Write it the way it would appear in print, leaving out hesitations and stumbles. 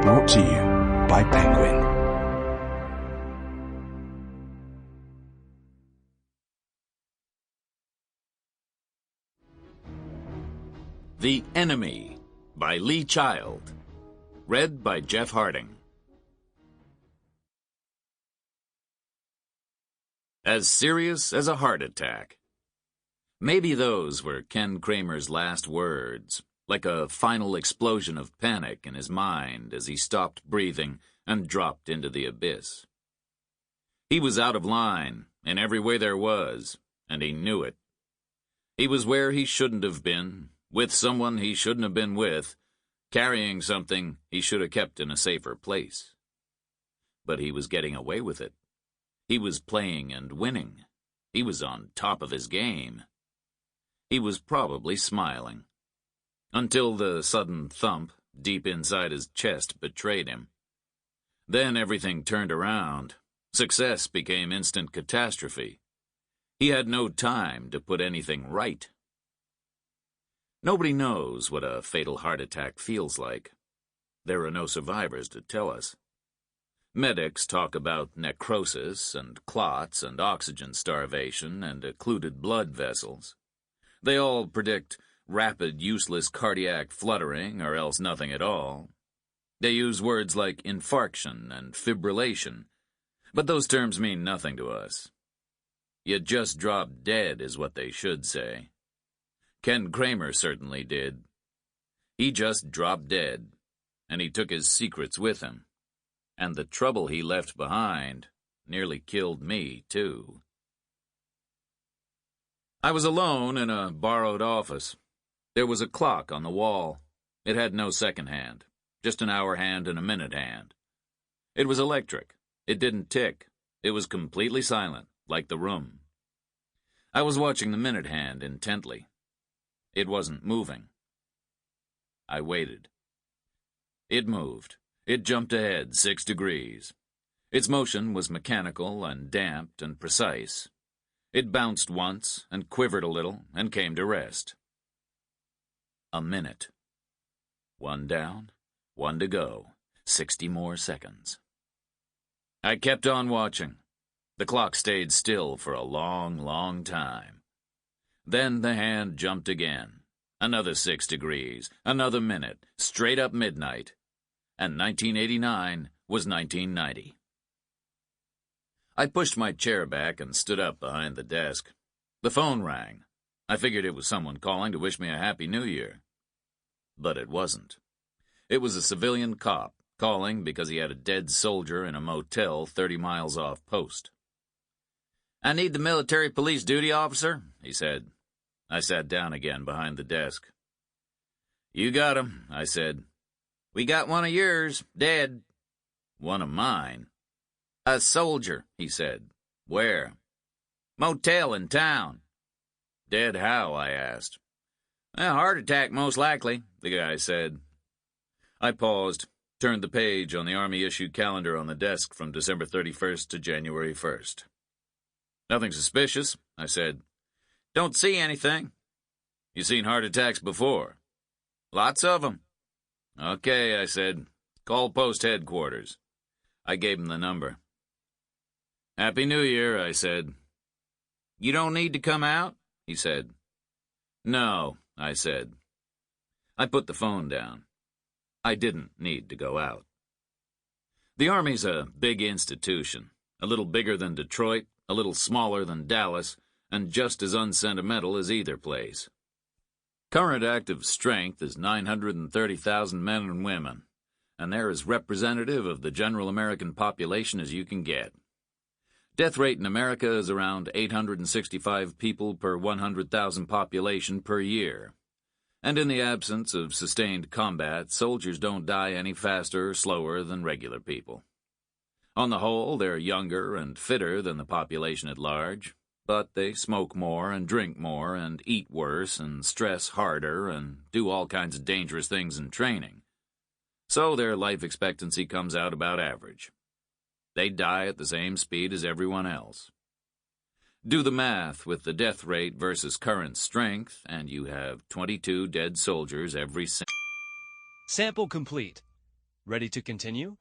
Brought to you by Penguin. The Enemy by Lee Child. Read by Jeff Harding. As serious as a heart attack. Maybe those were Ken Kramer's last words, like a final explosion of panic in his mind as he stopped breathing and dropped into the abyss. He was out of line in every way there was, and he knew it. He was where he shouldn't have been, with someone he shouldn't have been with, carrying something he should have kept in a safer place. But he was getting away with it. He was playing and winning. He was on top of his game. He was probably smiling. Until the sudden thump deep inside his chest betrayed him. Then everything turned around. Success became instant catastrophe. He had no time to put anything right. Nobody knows what a fatal heart attack feels like. There are no survivors to tell us. Medics talk about necrosis and clots and oxygen starvation and occluded blood vessels. They all predict rapid, useless cardiac fluttering or else nothing at all. They use words like infarction and fibrillation, but those terms mean nothing to us. You just dropped dead is what they should say. Ken Kramer certainly did. He just dropped dead, and he took his secrets with him. And the trouble he left behind nearly killed me, too. I was alone in a borrowed office. There was a clock on the wall. It had no second hand, just an hour hand and a minute hand. It was electric. It didn't tick. It was completely silent, like the room. I was watching the minute hand intently. It wasn't moving. I waited. It moved. It jumped ahead 6 degrees. Its motion was mechanical and damped and precise. It bounced once and quivered a little and came to rest. A minute. 1 down, 1 to go. 60 more seconds. I kept on watching. The clock stayed still for a long, long time. Then the hand jumped again. Another 6 degrees, another minute, straight up midnight. And 1989 was 1990. I pushed my chair back and stood up behind the desk. The phone rang. I figured it was someone calling to wish me a Happy New Year. But it wasn't. It was a civilian cop calling because he had a dead soldier in a motel 30 miles off post. "I need the military police duty officer," he said. I sat down again behind the desk. "You got him," I said. "We got one of yours, dead." "One of mine?" "A soldier," he said. "Where?" "Motel in town." "Dead how?" I asked. "A heart attack, most likely," the guy said. I paused, turned the page on the Army-issued calendar on the desk from December 31st to January 1st. "Nothing suspicious," I said. "Don't see anything." "You seen heart attacks before?" "Lots of them." "Okay," I said. "Call post headquarters." I gave him the number. "Happy New Year," I said. "You don't need to come out?" he said. "No," I said. I put the phone down. I didn't need to go out. The Army's a big institution, a little bigger than Detroit, a little smaller than Dallas, and just as unsentimental as either place. Current active strength is 930,000 men and women, and they're as representative of the general American population as you can get. Death rate in America is around 865 people per 100,000 population per year. And in the absence of sustained combat, soldiers don't die any faster or slower than regular people. On the whole, they're younger and fitter than the population at large, but they smoke more and drink more and eat worse and stress harder and do all kinds of dangerous things in training. So their life expectancy comes out about average. They die at the same speed as everyone else. Do the math with the death rate versus current strength, and you have 22 dead soldiers every Sample complete. Ready to continue?